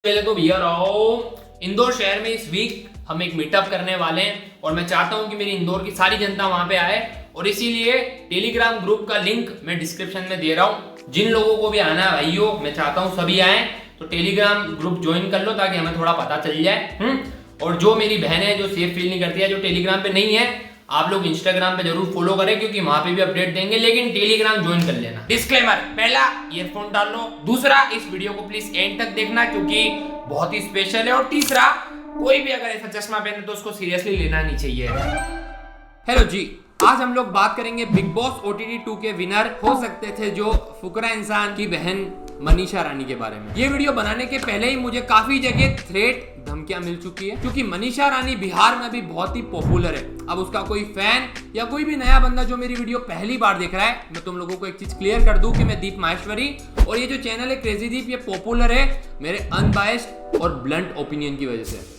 पहले तो भैया रहो, इंदौर शहर में इस वीक हम एक मीटअप करने वाले हैं और मैं चाहता हूं कि मेरी इंदौर की सारी जनता वहां पे आए और इसीलिए टेलीग्राम ग्रुप का लिंक मैं डिस्क्रिप्शन में दे रहा हूं। जिन लोगों को भी आना है भाइयों, मैं चाहता हूं सभी आए, तो टेलीग्राम ग्रुप ज्वाइन कर लो ताकि हमें थोड़ा पता चल जाए। और जो मेरी बहन है जो सेफ फील नहीं करती है, जो टेलीग्राम पे नहीं है, आप लोग इंस्टाग्राम पे जरूर फॉलो करें क्योंकि वहां पे भी अपडेट देंगे, लेकिन टेलीग्राम ज्वाइन कर लेना। डिस्क्लेमर, पहला ईयरफोन डाल लो, दूसरा इस वीडियो को प्लीज एंड तक देखना क्योंकि बहुत ही स्पेशल है, और तीसरा कोई भी अगर ऐसा चश्मा पहने तो उसको सीरियसली लेना नहीं चाहिए। हेलो जी, आज हम लोग बात करेंगे बिग बॉस OTT 2 के विनर हो सकते थे जो फुकरा इंसान की बहन मनीषा रानी के बारे में। ये वीडियो बनाने के पहले ही मुझे काफी जगह थ्रेट धमकियां मिल चुकी है क्योंकि मनीषा रानी बिहार में भी बहुत ही पॉपुलर है। अब उसका कोई फैन या कोई भी नया बंदा जो मेरी वीडियो पहली बार देख रहा है, मैं तुम लोगों को एक चीज क्लियर कर दूं कि मैं दीप माहेश्वरी और ये जो चैनल है क्रेजी दीप, ये पॉपुलर है मेरे अनबायस्ड और ब्लंट ओपिनियन की वजह से।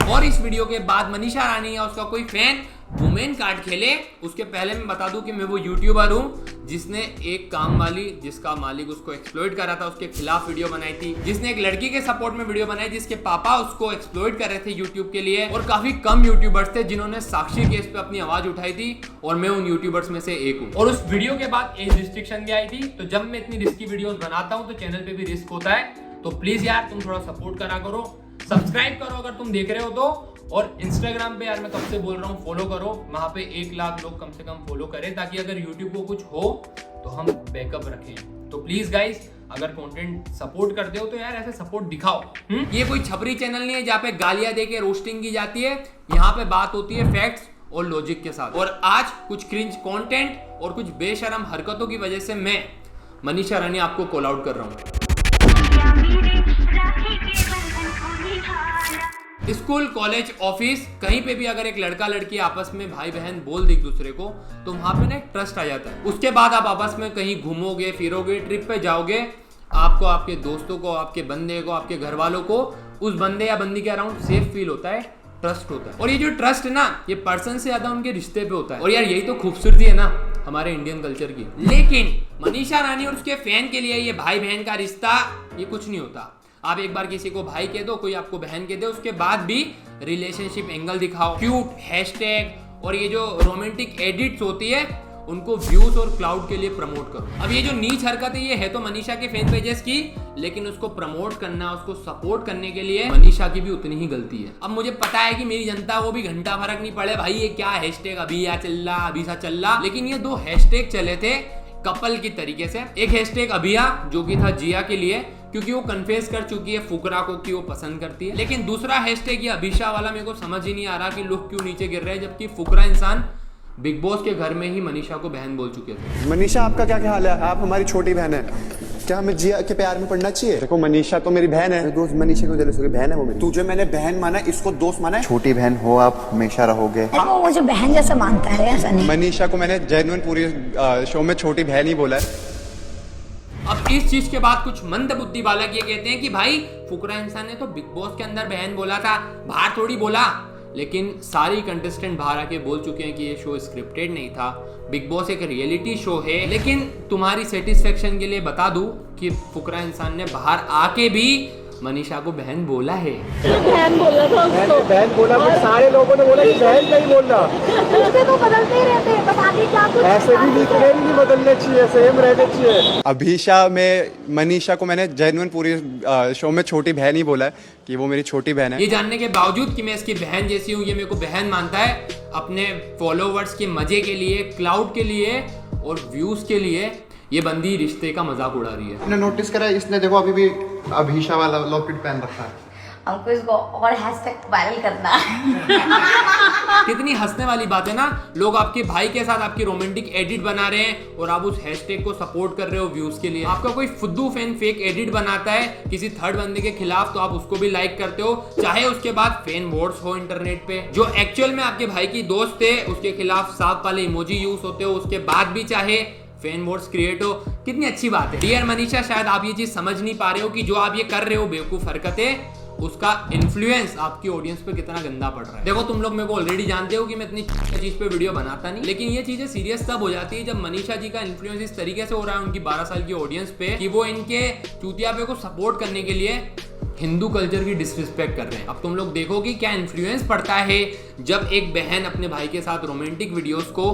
और इस वीडियो के बाद मनीषा रानी या उसका कोई फैन वुमेन कार्ड खेले, उसके पहले मैं बता दूं कि मैं वो यूट्यूबर हूं जिसने एक काम वाली जिसका मालिक उसको एक्सप्लॉइट कर रहा था उसके खिलाफ वीडियो बनाई थी, जिसने एक लड़की के सपोर्ट में वीडियो बनाई जिसके पापा उसको एक्सप्लॉइट कर रहे थे यूट्यूब के लिए, और काफी कम यूट्यूबर्स थे जिन्होंने साक्षी केस पे अपनी आवाज उठाई थी और मैं उन यूट्यूबर्स में से एक हूँ। और उस वीडियो के बाद एज रिस्ट्रिक्शन भी आई थी, तो जब मैं इतनी रिस्की वीडियोस बनाता हूँ तो चैनल पे भी रिस्क होता है, तो प्लीज यार तुम थोड़ा सपोर्ट करा करो, सब्सक्राइब करो अगर तुम देख रहे हो तो, और इंस्टाग्राम पे यार मैं कब से बोल रहा हूँ फॉलो करो, वहां पे 1 लाख लोग कम से कम फॉलो करें ताकि अगर यूट्यूब को कुछ हो तो हम बैकअप रखें। तो प्लीज गाइस, अगर कंटेंट सपोर्ट करते हो तो यार ऐसे सपोर्ट दिखाओ। ये कोई छपरी चैनल नहीं है जहाँ पे गालियां देके रोस्टिंग की जाती है, यहाँ पे बात होती है फैक्ट्स और लॉजिक के साथ। और आज कुछ क्रिंज कंटेंट और कुछ बेशरम हरकतों की वजह से मैं मनीषा रानी आपको कॉल आउट कर रहा हूँ। स्कूल, कॉलेज, ऑफिस, कहीं पे भी अगर एक लड़का लड़की आपस में भाई बहन बोल दे एक दूसरे को तो वहां पे ना एक ट्रस्ट आ जाता है। उसके बाद आप आपस में कहीं घूमोगे फिरोगे, ट्रिप पे जाओगे, आपको आपके दोस्तों को, आपके बंदे को, आपके घर वालों को उस बंदे या बंदी के अराउंड सेफ फील होता है, ट्रस्ट होता है। और ये जो ट्रस्ट है ना, ये पर्सन से ज्यादा उनके रिश्ते पे होता है। और यार यही तो खूबसूरती है ना हमारे इंडियन कल्चर की। लेकिन मनीषा रानी और उसके फैन के लिए ये भाई बहन का रिश्ता ये कुछ नहीं होता। आप एक बार किसी को भाई कह दो, कोई आपको बहन कह दे, उसके बाद भी रिलेशनशिप एंगल दिखाओ, क्यूट हैशटैग और ये जो रोमांटिक एडिट्स होती है उनको व्यूज और क्लाउड के लिए प्रमोट करो। अब ये जो नीच हरकत है ये है तो मनीषा के फैन पेजेस की, लेकिन उसको प्रमोट करना, उसको सपोर्ट करने के लिए मनीषा की भी उतनी ही गलती है। अब मुझे पता है कि मेरी जनता को भी घंटा फर्क नहीं पड़े भाई ये क्या हैशटैग अभी या चल रहा अभी सा चल रहा, लेकिन ये 2 हैशटैग चले थे कपल की तरीके से। एक हैशटैग अभिया जो कि था जिया के लिए क्योंकि वो कन्फेस कर चुकी है फुकरा को कि वो पसंद करती है, लेकिन दूसरा हैशटैग ये अभिषा वाला मेरे को समझ ही नहीं आ रहा कि लोग क्यों नीचे गिर रहे हैं, जबकि फुकरा इंसान बिग बॉस के घर में ही मनीषा को बहन बोल चुके थे। मनीषा आपका क्या हाल है? आप हमारी छोटी बहन है, क्या हमें जिया के प्यार में पड़ना चाहिए? देखो मनीषा तो मेरी बहन है। दोस्त मनीषा को जलस हो गई, बहन है वो मेरी। तुझे मैंने बहन माना, इसको दोस्त माना है। छोटी बहन हो आप, हमेशा रहोगे। वो मुझे बहन जैसा मानता है, ऐसा नहीं। मनीषा को मैंने जेन्युइन पूरी शो में छोटी बहन ही बोला है। अब इस चीज के बाद कुछ मंद बुद्धि बालक ये कहते हैं कि भाई फुकरा इंसान ने तो बिग बॉस के अंदर बहन बोला था, बाहर थोड़ी बोला। लेकिन सारी कंटेस्टेंट बाहर आके बोल चुके हैं कि ये शो स्क्रिप्टेड नहीं था, बिग बॉस एक रियलिटी शो है। लेकिन तुम्हारी सेटिस्फेक्शन के लिए बता दूं कि फुकरा इंसान ने बाहर आके भी मनीषा को बहन बोला है। बहन बोला था उसको। बहन बोला, फिर सारे लोगों ने बोला कि बहन नहीं बोलना। रिश्ते तो बदलते ही रहते हैं, बता दी क्या कुछ। ऐसे भी रिश्ते नहीं बदलने चाहिए, सेम रहने चाहिए। अभिषा में मनीषा को मैंने जेन्युइन पूरी शो में छोटी बहन ही बोला है कि वो मेरी छोटी बहन है। ये जानने के बावजूद कि मैं इसकी बहन जैसी हूँ, ये मेरे को बहन मानता है, अपने फॉलोवर्स के मजे के लिए, क्लाउड के लिए और व्यूज के लिए ये बंदी रिश्ते का मजाक उड़ा रही है। आपने नोटिस करा इसने देखो अभी भी अभिषा वाला लॉकेट पहन रखा है। हमको इसको और हैशटैग वायरल करना है। कितनी हंसने वाली बात है ना, लोग आपके भाई के साथ आपकी रोमांटिक एडिट बना रहे हैं और आप उस हैशटैग को सपोर्ट कर रहे हो व्यूज के लिए। आपका कोई फुद्दू फैन फेक एडिट बनाता है किसी थर्ड बंदे के खिलाफ तो आप उसको भी लाइक करते हो, चाहे उसके बाद फैन वोट्स हो इंटरनेट पे। जो एक्चुअल में आपके भाई की दोस्त थे उसके खिलाफ सांप वाले इमोजी यूज होते हो, उसके बाद भी चाहे फैन वोट्स क्रिएट हो। कितनी अच्छी बात है। डियर मनीषा, शायद आप ये चीज समझ नहीं पा रहे हो कि जो आप ये कर रहे हो बेवकूफ हरकतें, उसका इन्फ्लुएंस आपकी ऑडियंस पे कितना गंदा पड़ रहा है। देखो तुम लोग मेरे को ऑलरेडी जानते हो कि मैं इतनी चीज पे वीडियो बनाता नहीं, लेकिन ये चीजें सीरियस तब हो जाती है जब मनीषा जी का इन्फ्लुएंस इस तरीके से हो रहा है उनकी 12 साल की ऑडियंस पे कि वो इनके चूतिया पे को सपोर्ट करने के लिए हिंदू कल्चर की डिसरिस्पेक्ट कर रहे हैं। अब तुम लोग देखो कि क्या इन्फ्लुएंस पड़ता है जब एक बहन अपने भाई के साथ रोमांटिक वीडियोस को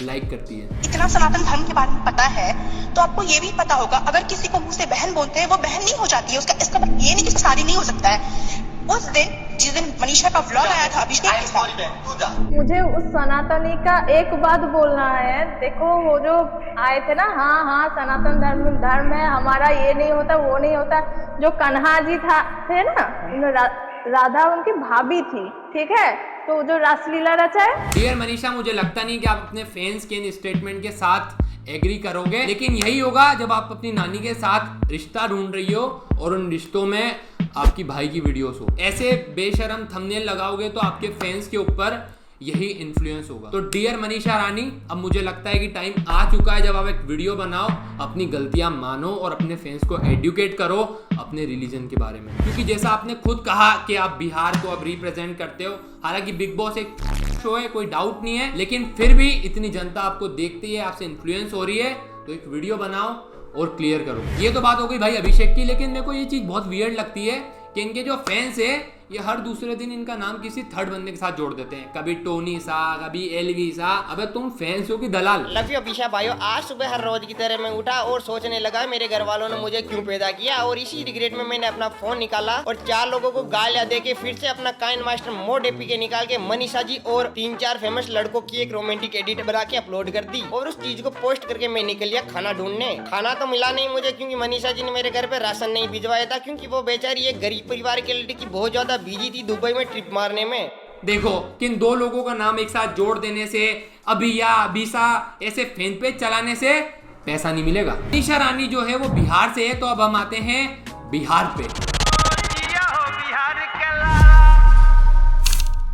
लाइक करती है। इतना सनातन धर्म के बारे में पता है तो आपको ये भी पता होगा, अगर किसी को मुंह से बहन बोलते हैं वो बहन नहीं हो जाती है। उसका इसका मतलब ये नहीं कि शादी नहीं हो सकता है। उस दिन जिस दिन मनीषा का व्लॉग आया था अभिषेक के साथ, मुझे उस सनातनी का एक बात बोलना है। देखो वो जो आए थे ना, हाँ हाँ सनातन धर्म है हमारा, ये नहीं होता वो नहीं होता। जो कन्हा जी थे ना, राधा उनकी भाभी थी, ठीक है, तो जो रासलीला रचा है। डियर मनीषा, मुझे लगता नहीं कि आप अपने फैंस के इन स्टेटमेंट के साथ एग्री करोगे, लेकिन यही होगा जब आप अपनी नानी के साथ रिश्ता ढूंढ रही हो और उन रिश्तों में आपकी भाई की वीडियोस हो। ऐसे बेशरम थंबनेल लगाओगे तो आपके फैंस के ऊपर यही इन्फ्लुएंस होगा। तो डियर मनीषा रानी, अब मुझे लगता है कि टाइम आ चुका है जब आप एक वीडियो बनाओ, अपनी गलतियां मानो और अपने फैंस को एडुकेट करो अपने रिलीजन के बारे में। क्योंकि जैसा आपने खुद कहा कि आप बिहार को अब रिप्रेजेंट करते हो, हालांकि बिग बॉस एक शो है, कोई डाउट नहीं है, लेकिन फिर भी इतनी जनता आपको देखती है, आपसे इन्फ्लुएंस हो रही है, तो एक वीडियो बनाओ और क्लियर करो। ये तो बात हो गई भाई अभिषेक की, लेकिन मेरे को ये चीज बहुत वियर्ड लगती है कि इनके जो फैंस है ये हर दूसरे दिन इनका नाम किसी थर्ड बंदे के साथ जोड़ देते हैं। कभी टोनी सा, कभी एलवी सा। अबे तुम फैंस हो कि दलाल? लव यू अभिषा भाइयों। आज सुबह हर रोज की तरह मैं उठा और सोचने लगा मेरे घर वालों ने मुझे क्यों पैदा किया, और इसी रिग्रेट में मैंने अपना फोन निकाला और 4 लोगों को गालियां देके फिर से अपना काइन मास्टर मोड एपीके निकाल के मनीषा जी और 3-4 फेमस लड़कों की एक रोमांटिक एडिट बना के अपलोड कर दी। और उस चीज को पोस्ट करके मैं निकल लिया खाना ढूंढने। खाना तो मिला नहीं मुझे, क्योंकि मनीषा जी ने मेरे घर पे राशन नहीं भिजवाया था, क्योंकि वो बेचारी एक गरीब परिवार की लड़की बहुत ज्यादा बिजी थी दुबई ट्रिप मारने में। देखो किन 2 लोगों का नाम एक साथ जोड़ देने से, अभिया अभिसा ऐसे फैन पेज चलाने से पैसा नहीं मिलेगा। मनीषा रानी जो है वो बिहार से है, तो अब हम आते हैं बिहार पे।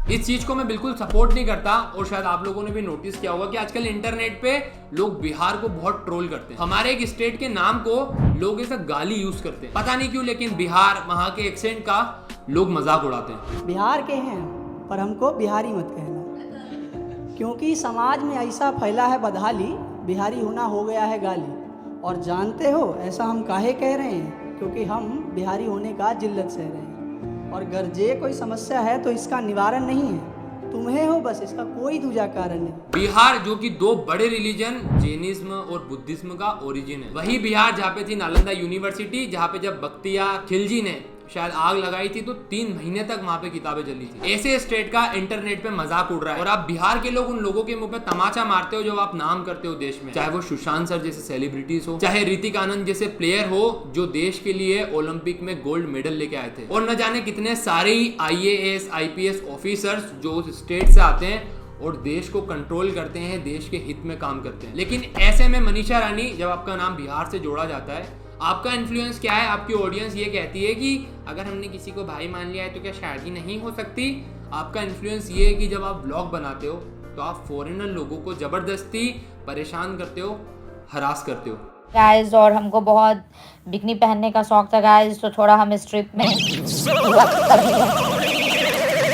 इस चीज को मैं बिल्कुल सपोर्ट नहीं करता, और शायद आप लोगों ने भी नोटिस किया होगा कि आजकल इंटरनेट पे लोग बिहार को बहुत ट्रोल करते हैं। हमारे एक स्टेट के नाम को लोग ऐसा गाली यूज करते हैं, पता नहीं क्यों, लेकिन बिहार, वहां के एक्सेंट का लोग मजाक उड़ाते हैं। बिहार के हैं पर हमको बिहारी मत कहना, क्योंकि समाज में ऐसा फैला है बदहाली, बिहारी होना हो गया है गाली। और जानते हो ऐसा हम काहे कह रहे हैं, क्योंकि हम बिहारी होने का जिल्लत सह रहे हैं। और अगर जे कोई समस्या है तो इसका निवारण नहीं है, तुम्हें हो बस, इसका कोई दूजा कारण नहीं। बिहार जो कि 2 बड़े रिलीजन जैनिज्म और बुद्धिज्म का ओरिजिन है, वही बिहार जहाँ पे थी नालंदा यूनिवर्सिटी, जहाँ पे जब बख्तियार खिलजी ने शायद आग लगाई थी तो 3 महीने तक वहां पे किताबें चली थी। ऐसे स्टेट का इंटरनेट पे मजाक उड़ रहा है, और आप बिहार के लोग उन लोगों के मुंह पे तमाचा मारते हो जो आप नाम करते हो देश में, चाहे वो सुशांत सर जैसे सेलिब्रिटीज हो, चाहे ऋतिक आनंद जैसे प्लेयर हो जो देश के लिए ओलंपिक में गोल्ड मेडल लेके आए थे, और न जाने कितने सारे IAS IPS ऑफिसर्स जो उस स्टेट से आते हैं और देश को कंट्रोल करते हैं, देश के हित में काम करते हैं। लेकिन ऐसे में मनीषा रानी, जब आपका नाम बिहार से जोड़ा जाता है, आपका इन्फ्लुएंस क्या है? आपकी ऑडियंस ये कहती है कि अगर हमने किसी को भाई मान लिया है तो क्या शादी नहीं हो सकती? आपका इन्फ्लुएंस ये है कि जब आप ब्लॉग बनाते हो तो आप फॉरेनर लोगों को जबरदस्ती परेशान करते हो, हरास करते हो। गाइस, और हमको बहुत बिकनी पहनने का शौक था गाइस, तो थोड़ा हम स्ट्रिप में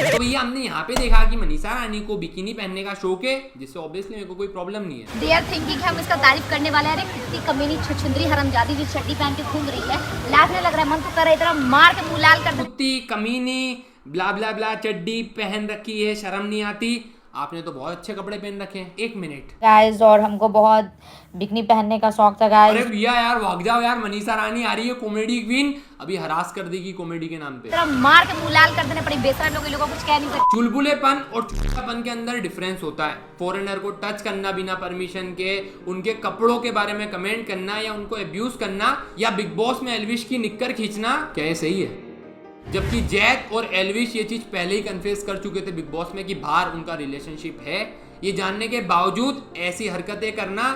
तो भैया हमने यहाँ पे देखा कि मनीषा रानी को बिकिनी पहनने का शौक है, जिससे ऑब्वियसली मेरे को कोई प्रॉब्लम नहीं है। दे आर थिंकिंग हम इसका तारीफ करने वाले हैं। अरे कितनी कमीनी छुछुंदरी हरामजादी जो चड्डी पहन के घूम रही है, लाजने लग रहा है, मन तो कर रहा है इतना मार के मुंह लाल कर दे। कुत्ती कमीनी ब्ला ब्ला ब्ला चड्डी पहन रखी है, शर्म नहीं आती? आपने तो बहुत अच्छे कपड़े पहन रखे हैं। 1 मिनट गाइस, और हमको बहुत बिकनी पहनने का शौक था गाइस। अरे भैया यार भाग जाओ यार, मनीषा रानी आ रही है कॉमेडी क्वीन, अभी हरास कर देगी कॉमेडी के नाम पे। तेरा मार के मुंह लाल कर देने पड़ी, बेशरम लोगों कुछ कह नहीं सकते। चुलबुलेपन और चुलबुलेपन के अंदर डिफरेंस होता है। फॉरेनर को टच करना बिना परमिशन के, उनके कपड़ों के बारे में कमेंट करना या उनको अब्यूज करना, या बिग बॉस में एल्विश की निक्कर खींचना, क्या ये सही है? जबकि जैक और एल्विश ये चीज पहले ही कन्फेस कर चुके थे बिग बॉस में कि बाहर उनका रिलेशनशिप है। ये जानने के बावजूद ऐसी हरकतें करना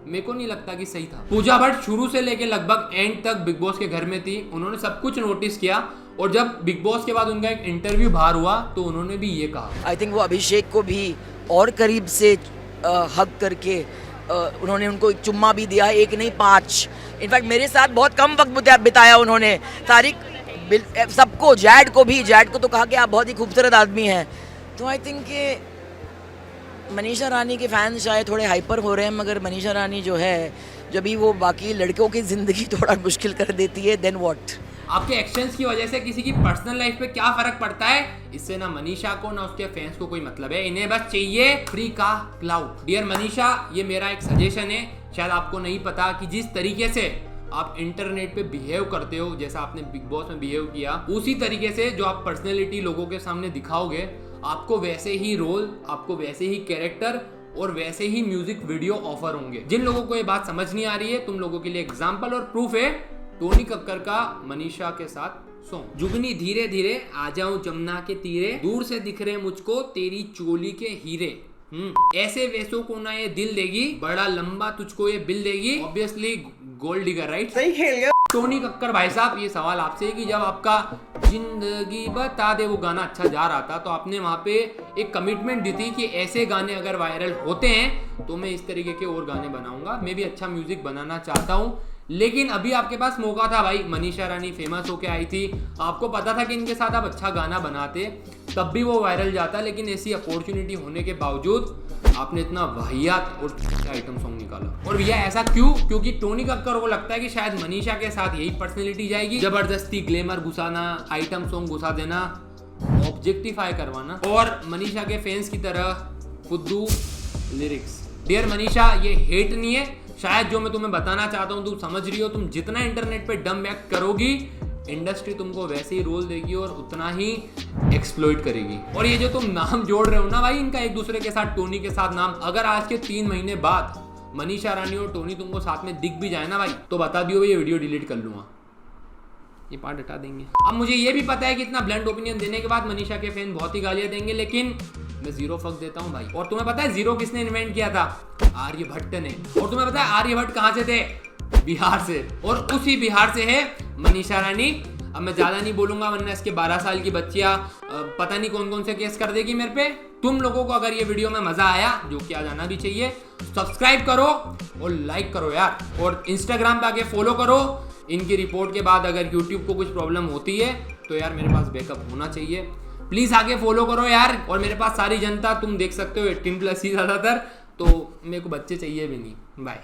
मेरे को नहीं लगता कि सही था। पूजा भट्ट शुरू से लेके लगभग एंड तक बिग बॉस के घर में थी, उन्होंने सब कुछ नोटिस किया, और जब बिग बॉस के बाद उनका एक इंटरव्यू बाहर हुआ तो उन्होंने भी ये कहा। आई थिंक वो अभिषेक को भी और करीब से हग करके उन्होंने उनको एक चुम्मा भी दिया, 1 नहीं 5। इनफैक्ट मेरे साथ बहुत कम वक्त बिताया उन्होंने। तारिक सबको, जैड को भी, जैड को तो कहा कि आप बहुत ही खूबसूरत आदमी हैं। तो आई थिंक कि मनीषा रानी के फैंस शायद थोड़े हाइपर हो रहे हैं, मगर मनीषा रानी जो है, जब भी वो बाकी लड़कों की ज़िंदगी थोड़ा मुश्किल कर देती है, देन व्हाट? आपके एक्शंस की वजह से किसी की पर्सनल लाइफ पे क्या फर्क पड़ता है, इससे ना मनीषा को ना उसके फैंस को कोई मतलब है। इन्हें बस चाहिए फ्री का क्लाउड। डियर मनीषा, ये मेरा एक सजेशन है, शायद आपको नहीं पता कि जिस तरीके से आप इंटरनेट पे बिहेव करते हो, जैसा आपने बिग बॉस में बिहेव किया, उसी तरीके से जो आप पर्सनैलिटी लोगों के सामने दिखाओगे, आपको वैसे ही रोल, आपको वैसे ही कैरेक्टर और वैसे ही म्यूजिक वीडियो ऑफर होंगे। जिन लोगों को ये बात समझ नहीं आ रही है, तुम लोगों के लिए एग्जाम्पल और प्रूफ है टोनी कक्कर का मनीषा के साथ सॉन्ग। जुगनी धीरे धीरे आ जाऊं जमुना के तीरे, दूर से दिख रहे मुझको तेरी चोली के हीरे। ऐसे वैसों को ना ये दिल देगी, बड़ा लंबा तुझको ये बिल देगी। Obviously gold digger, right? सही खेल गया टोनी कक्कर भाई साहब, ये सवाल आपसे है कि जब आपका जिंदगी बता दे वो गाना अच्छा जा रहा था, तो आपने वहां पे एक कमिटमेंट दी थी कि ऐसे गाने अगर वायरल होते हैं तो मैं इस तरीके के और गाने बनाऊंगा, मैं भी अच्छा म्यूजिक बनाना चाहता हूं। लेकिन अभी आपके पास मौका था भाई, मनीषा रानी फेमस होके आई थी, आपको पता था कि इनके साथ आप अच्छा गाना बनाते, तब भी वो वायरल जाता। लेकिन ऐसी अपॉर्चुनिटी होने के बावजूद आपने इतना वाहियात और आइटम सॉन्ग निकाला। और भैया ऐसा क्यों? क्योंकि टोनी कक्कर को लगता है कि शायद मनीषा के साथ यही पर्सनैलिटी जाएगी, जबरदस्ती ग्लैमर घुसाना, आइटम सॉन्ग घुसा देना, ऑब्जेक्टिफाई करवाना, और मनीषा के फैंस की तरह फुद्दू लिरिक्स। डियर मनीषा, ये हेट नहीं है, शायद जो मैं तुम्हें बताना चाहता हूँ तुम समझ रही हो। तुम जितना इंटरनेट पे डम एक्ट करोगी, इंडस्ट्री तुमको वैसे ही रोल देगी और उतना ही एक्सप्लॉइट करेगी। और ये जो तुम नाम जोड़ रहे हो ना भाई इनका एक दूसरे के साथ, टोनी के साथ नाम, अगर आज के 3 महीने बाद मनीषा रानी और टोनी तुमको साथ में दिख भी जाए ना भाई, तो बता दियो ये वीडियो डिलीट कर लूंगा, ये पार्ट हटा देंगे। अब मुझे ये भी पता है कि इतना ब्लंट ओपिनियन देने के बाद मनीषा के फैन बहुत ही गालियां देंगे, लेकिन मैं जीरो फक देता हूँ भाई। और तुम्हें पता है जीरो किसने इन्वेंट किया था? आर्यभट्ट ने। और तुम्हें पता है आर्यभट्ट कहाँ से थे? बिहार से। और उसी बिहार से है मनीषा रानी। अब मैं ज्यादा नहीं बोलूंगा वरना इसके 12 साल की बच्चियां पता नहीं कौन कौन से केस कर देगी मेरे पे। तुम लोगों को अगर ये वीडियो में मजा आया, जो कि आ जाना भी चाहिए, सब्सक्राइब करो और लाइक करो यार, और इंस्टाग्राम पे आके फॉलो करो। इनकी रिपोर्ट के बाद अगर यूट्यूब को कुछ प्रॉब्लम होती है तो यार मेरे पास बैकअप होना चाहिए। प्लीज आगे फॉलो करो यार। और मेरे पास सारी जनता तुम देख सकते हो 18+ ही ज्यादातर, तो मेरे को बच्चे चाहिए भी नहीं। बाय।